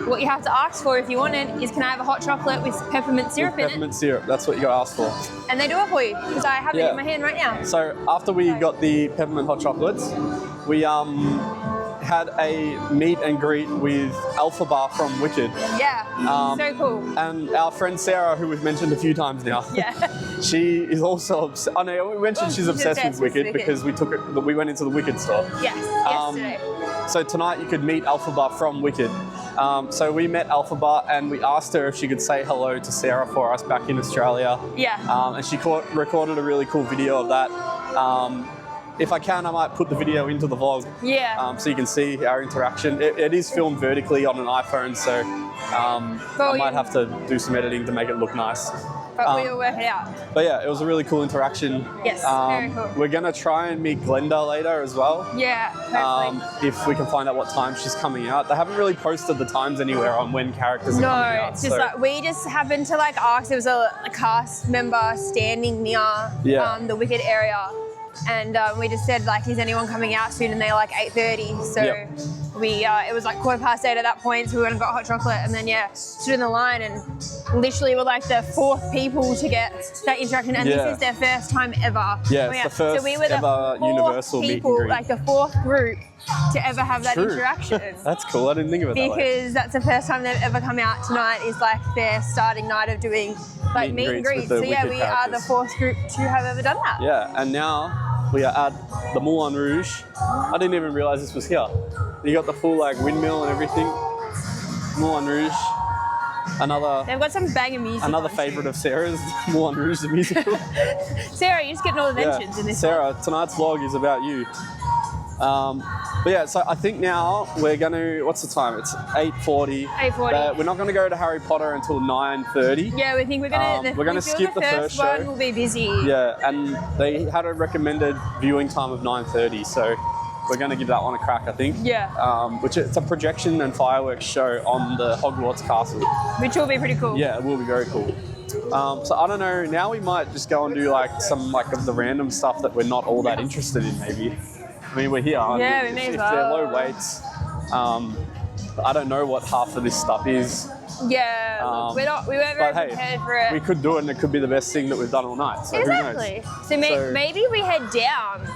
what you have to ask for if you want it is, can I have a hot chocolate with peppermint syrup in it? Peppermint syrup, that's what you gotta ask for. And they do it for you, because I have it in my hand right now. So after we got the peppermint hot chocolates, we had a meet and greet with Elphaba from Wicked. Yeah, so cool. And our friend Sarah, who we've mentioned a few times now, she is also obsessed. I know we mentioned she's obsessed with Wicked because we went into the Wicked store. Yes, yesterday. So tonight you could meet Elphaba from Wicked. So we met Elphaba and we asked her if she could say hello to Sarah for us back in Australia. Yeah. And she recorded a really cool video of that. If I can, I might put the video into the vlog. Yeah. So you can see our interaction. It is filmed vertically on an iPhone, so I might have to do some editing to make it look nice. But we'll work it out. But yeah, it was a really cool interaction. Yes, very cool. We're gonna try and meet Glenda later as well. Yeah, hopefully. If we can find out what time she's coming out. They haven't really posted the times anywhere on when characters are coming out. No, it's just like, we just happened to like ask, there was a cast member standing near the Wicked area. And we just said, like, is anyone coming out soon? And they're like 8:30. So it was like 8:15 at that point. So we went and got hot chocolate, and then stood in the line, and literally were like the 4th people to get that interaction. And this is their first time ever. Yeah, it's the first so we were the ever 4th Universal meet and people, greet. like the 4th group to ever have that True. interaction. That's cool. I didn't think of it that way. Because that's the first time they've ever come out tonight. Is like their starting night of doing like meet and greets. So yeah, we are the 4th group to have ever done that. Yeah, and now we are at the Moulin Rouge. I didn't even realize this was here. You got the full like windmill and everything. Moulin Rouge. They've got some banger music. Another favourite of Sarah's, Moulin Rouge the musical. Sarah, you're just getting all the mentions in this Sarah, tonight's vlog is about you. But yeah, so I think now we're going to, what's the time? It's 8:40. 8:40. We're not going to go to Harry Potter until 9:30. Yeah, we think we're gonna skip the first show. one will be busy. Yeah, and they had a recommended viewing time of 9:30, so we're going to give that one a crack, I think. Yeah. Which it's a projection and fireworks show on the Hogwarts castle. Which will be pretty cool. Yeah, it will be very cool. So I don't know, now we might just go and do like some like of the random stuff that we're not all that interested in maybe. I mean, we're here. Yeah, we may as well. If they're low weights, I don't know what half of this stuff is. Yeah, we weren't very prepared for it. We could do it and it could be the best thing that we've done all night. So exactly. Who knows? So maybe we head down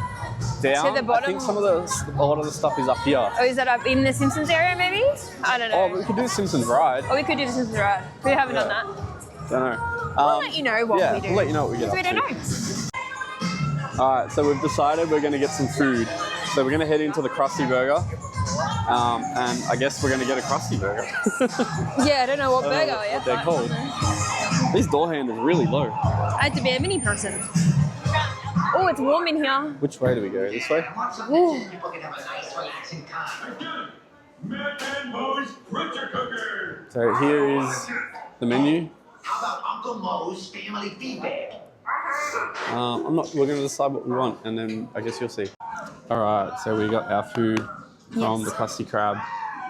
to the bottom. I think a lot of the stuff is up here. Oh, is that up in the Simpsons area maybe? I don't know. Oh, we could do the Simpsons ride. Oh, we could do the Simpsons ride. We haven't done that. Don't know. We'll let you know what we do. We'll let you know what we get up we don't to. know. Alright, so we've decided we're going to get some food. So we're going to head into the Krusty Burger. And I guess we're going to get a Krusty Burger. Yeah, I don't know what burger what they're called. These door handles are really low. I had to be a mini person. Oh, it's warm in here. Which way do we go? This way? Ooh. So here is the menu. How about Uncle Moe's family feedback? We're going to decide what we want and then I guess you'll see. Alright, so we got our food from the Krusty Krab.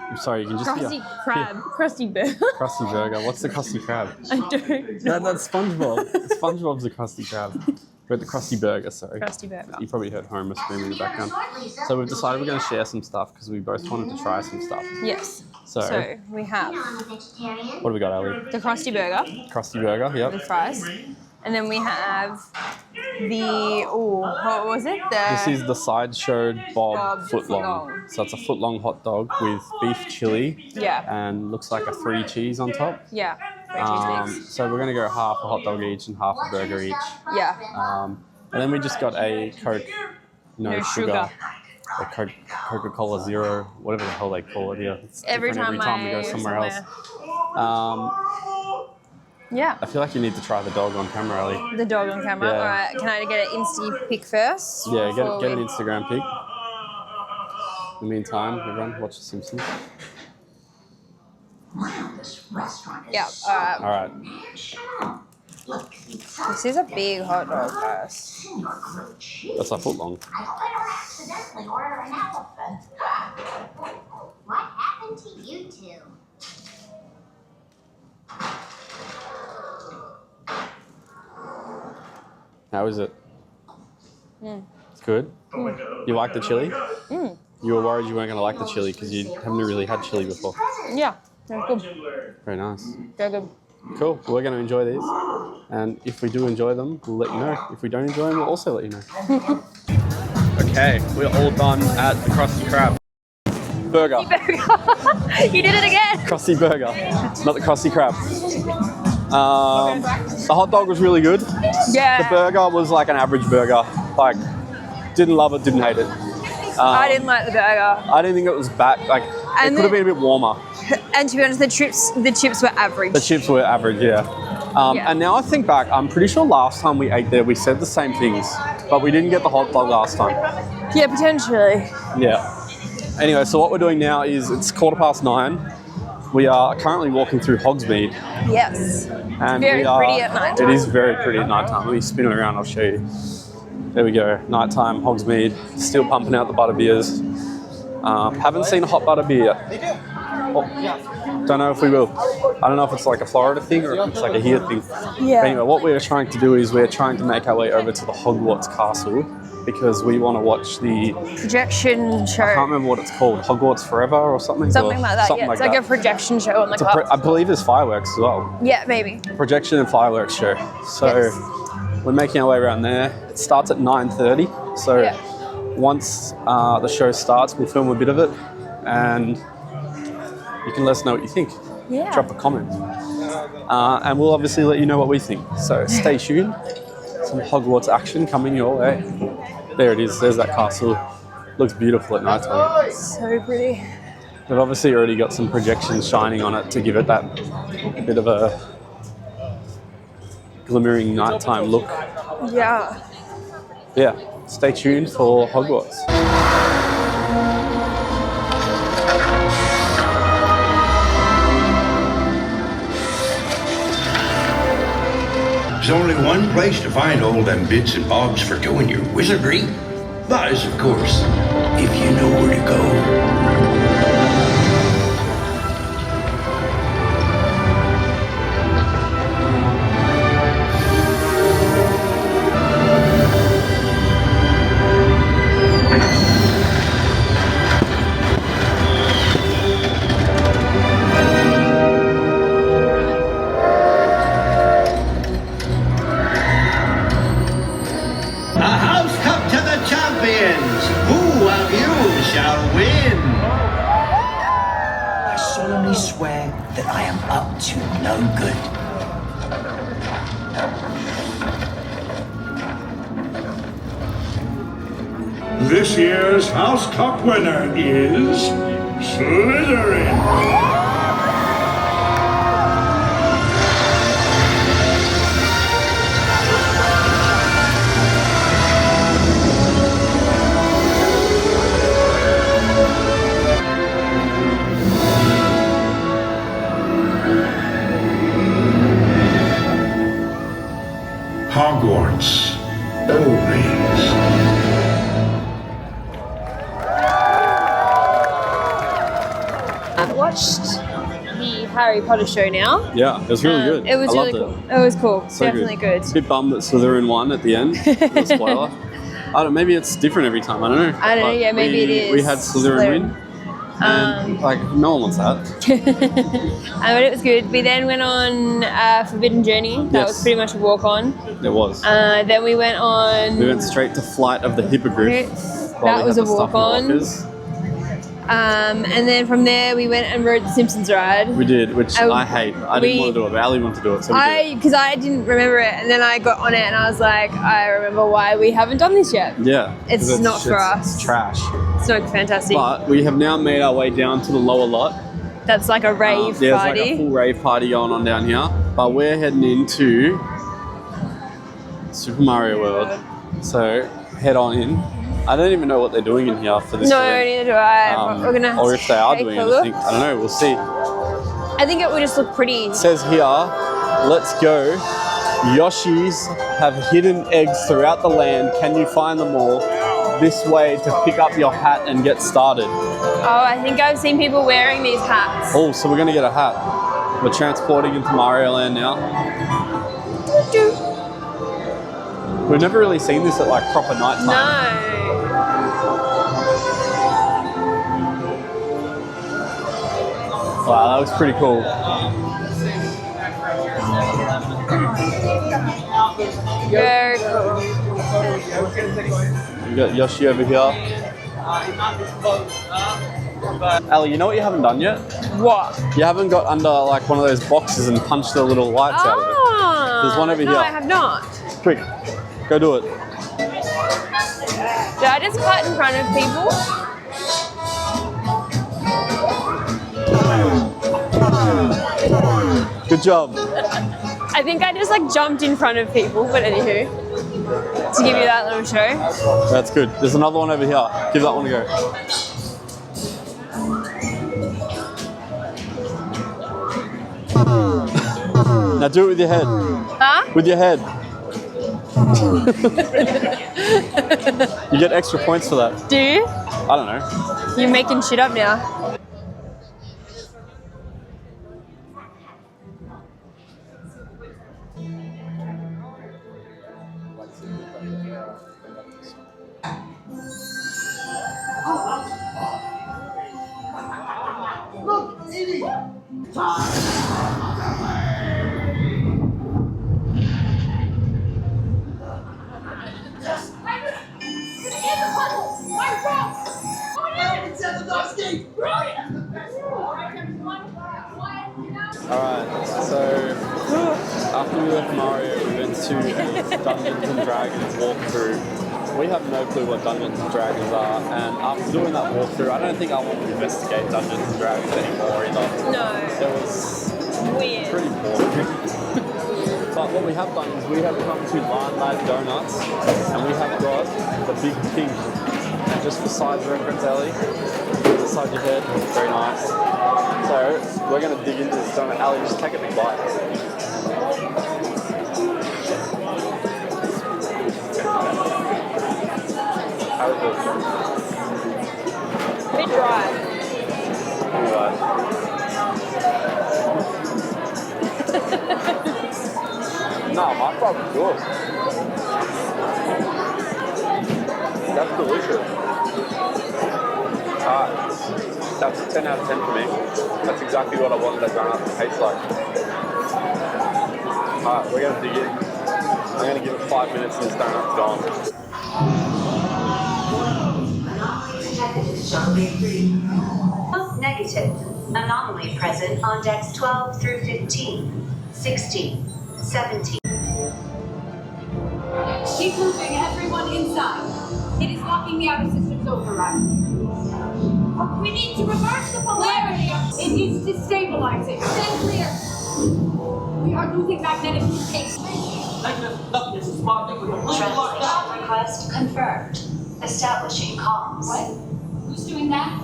I'm sorry, you can just Krusty Krab. Krusty Burger. Krusty Burger. What's the Krusty Krab? I don't know. That's SpongeBob. SpongeBob's the Krusty Krab. We're at the Krusty Burger, sorry. Krusty Burger. You probably heard Homer screaming in the background. So we've decided we're going to share some stuff because we both wanted to try some stuff. Yes. So we have what do we got, Ali? the Krusty Burger. Krusty Burger, yep. With fries. And then we have the, what was it? This is the Sideshow Bob footlong. So it's a footlong hot dog with beef chili. Yeah. And looks like a 3 cheese on top. Yeah. 3 cheese mix. So we're going to go half a hot dog each and half a burger each. Yeah. And then we just got a Coke, no sugar. A Coca-Cola Zero, whatever the hell they call it here. It's every time we go somewhere else. Yeah. I feel like you need to try the dog on camera, Ali. The dog on camera? Yeah. All right. Can I get an Insta pic first? Yeah, get an Instagram pic. In the meantime, everyone, watch The Simpsons. Wow, this restaurant is Yeah, so all right. Look, this is a big hot dog, guys. That's a footlong. I hope I don't accidentally order an elephant. What happened to you two? How is it? Mm. It's good? You like the chili? Mm. You were worried you weren't going to like the chili because you haven't really had chili before. Yeah, that's good. Very nice. Very good. Cool. We're going to enjoy these. And if we do enjoy them, we'll let you know. If we don't enjoy them, we'll also let you know. Okay, we're all done at the Krusty Krab. Burger. You did it again. Krusty Burger, not the Krusty Krab. The hot dog was really good. Yeah. The burger was like an average burger. Like, didn't love it, didn't hate it. I didn't like the burger. I didn't think it was bad. Like, it could have been a bit warmer. And to be honest, the chips were average. The chips were average, yeah. And now I think back, I'm pretty sure last time we ate there, we said the same things, but we didn't get the hot dog last time. Yeah, potentially. Yeah. Anyway, so what we're doing now is it's 9:15. We are currently walking through Hogsmeade. Yes. And very pretty at night time. It is very pretty at night time. Let me spin it around, I'll show you. There we go, nighttime, Hogsmeade, still pumping out the butter beers. Haven't seen a hot butter beer yet. Oh, don't know if we will. I don't know if it's like a Florida thing or if it's like a here thing. Yeah. But anyway, what we're trying to do is we're trying to make our way over to the Hogwarts Castle because we want to watch the projection show. I can't remember what it's called, Hogwarts Forever or something? Something like that, something yeah. It's like a projection show on the car. I believe there's fireworks as well. Yeah, maybe. Projection and fireworks show. So we're making our way around there. It starts at 9:30. So once the show starts, we'll film a bit of it and you can let us know what you think. Yeah. Drop a comment. And we'll obviously let you know what we think. So stay tuned. Some Hogwarts action coming your way. There it is. There's that castle. Looks beautiful at night time. So pretty. They've obviously already got some projections shining on it to give it that bit of a glimmering nighttime look. Yeah. Yeah. Stay tuned for Hogwarts. There's only one place to find all them bits and bobs for doing your wizardry. Buzz, of course, if you know where to go. A house cup to the champions! Who of you shall win? I solemnly swear that I am up to no good. This year's House Cup winner is Slytherin. Hogwarts, always. I've watched the Harry Potter show now. Yeah, it was really good. It was I really loved cool. It was cool. So Definitely good. A bit bummed that Slytherin won at the end. No spoiler. I don't. Maybe it's different every time. I don't know. I don't know. But Yeah, maybe it is. We had Slytherin win. And, like no one wants that. But it was good. We then went on Forbidden Journey. That was pretty much a walk on. It was. Then we went on. We went straight to Flight of the Hippogriff. That was a walk on. And then from there we went and rode the Simpsons ride. We did, which I hate. I didn't want to do it, but Ali wanted to do it, so we did. Because I didn't remember it, and then I got on it and I was like, I remember why we haven't done this yet. Yeah. It's not for us. It's trash. It's not fantastic. But we have now made our way down to the lower lot. That's like a rave There's party. like a full rave party going on down here. But we're heading into Super Mario World. So head on in. I don't even know what they're doing in here for this No, event. neither do I. We're gonna or if they are take doing a look. anything. I don't know, we'll see. I think it would just look pretty. It says here, let's go. Yoshis have hidden eggs throughout the land. Can you find them all? This way to pick up your hat and get started. Oh, I think I've seen people wearing these hats. Oh, so we're gonna get a hat. We're transporting into Mario Land now. We've never really seen this at like proper night time. No. Wow, that was pretty cool. Very cool. We got Yoshi over here. Ali, you know what you haven't done yet? What? You haven't got under like one of those boxes and punched the little lights out of it. There's one over here. No, I have not. Quick, go do it. Did I just cut in front of people? Good job. I think I just like jumped in front of people, but anywho, to give you that little show. That's good. There's another one over here. Give that one a go. Now do it with your head. Huh? With your head. You get extra points for that. Do you? I don't know. You're making shit up now. Look, Edie! Alright, so after we left Mario, we went to Dungeons and Dragons walkthrough. We have no clue what Dungeons and Dragons are, and after doing that walkthrough, I don't think I want to investigate Dungeons and Dragons anymore either. No. It was weird. Pretty boring. But what we have done is we have come to Lion Lad Donuts, and we have got the Big Pink. And just for size reference, Ali, beside your head, very nice. So we're going to dig into this donut. Ali, just take a big bite. How is A bit dry. No, my fries good. That's delicious. That's a 10 out of 10 for me. That's exactly what I wanted a donut to taste like. Alright, we're going to dig in. I'm going to give it 5 minutes and this donut's gone. Negative. Anomaly present on decks 12 through 15, 16, 17. Keep moving, everyone inside. It is locking the outer systems override. We need to reverse the polarity. It is destabilizing. Stand clear. We are losing magnetic space. Translation request confirmed. Establishing comms. What? Who's doing that?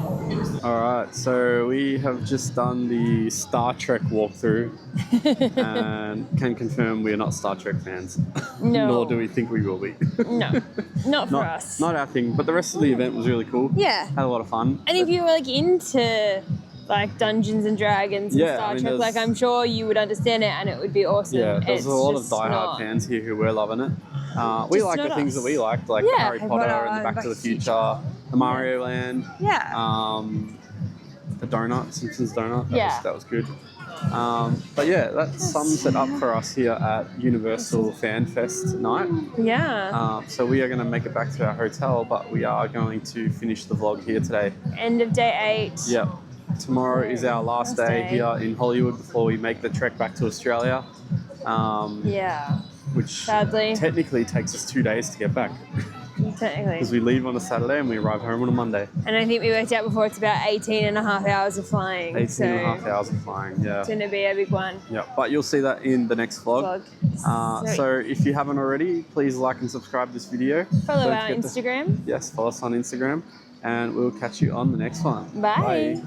Alright, so we have just done the Star Trek walkthrough and can confirm we are not Star Trek fans. No. Nor do we think we will be. No, not for us. Not our thing, but the rest of the event was really cool. Yeah. Had a lot of fun. And if you were like into like Dungeons and Dragons and Star Trek, like I'm sure you would understand it and it would be awesome. Yeah, there's a lot of just diehard not. fans here who were loving it. We like the things that we liked, like Harry Potter and the Back to the Future, the Mario Land. Yeah. The donut, Simpsons donut. That was good. But yeah, that sums it up for us here at Universal FanFest night. Yeah. So we are going to make it back to our hotel, but we are going to finish the vlog here today. End of day 8. Yep. Tomorrow is our last day here in Hollywood before we make the trek back to Australia. Yeah. Which sadly technically takes us 2 days to get back. Technically. Because we leave on a Saturday and we arrive home on a Monday. And I think we worked out before it's about 18 and a half hours of flying. 18 and a half hours of flying, yeah. It's going to be a big one. Yeah, but you'll see that in the next vlog. So if you haven't already, please like and subscribe this video. Follow our Instagram. Yes, follow us on Instagram. And we'll catch you on the next one. Bye.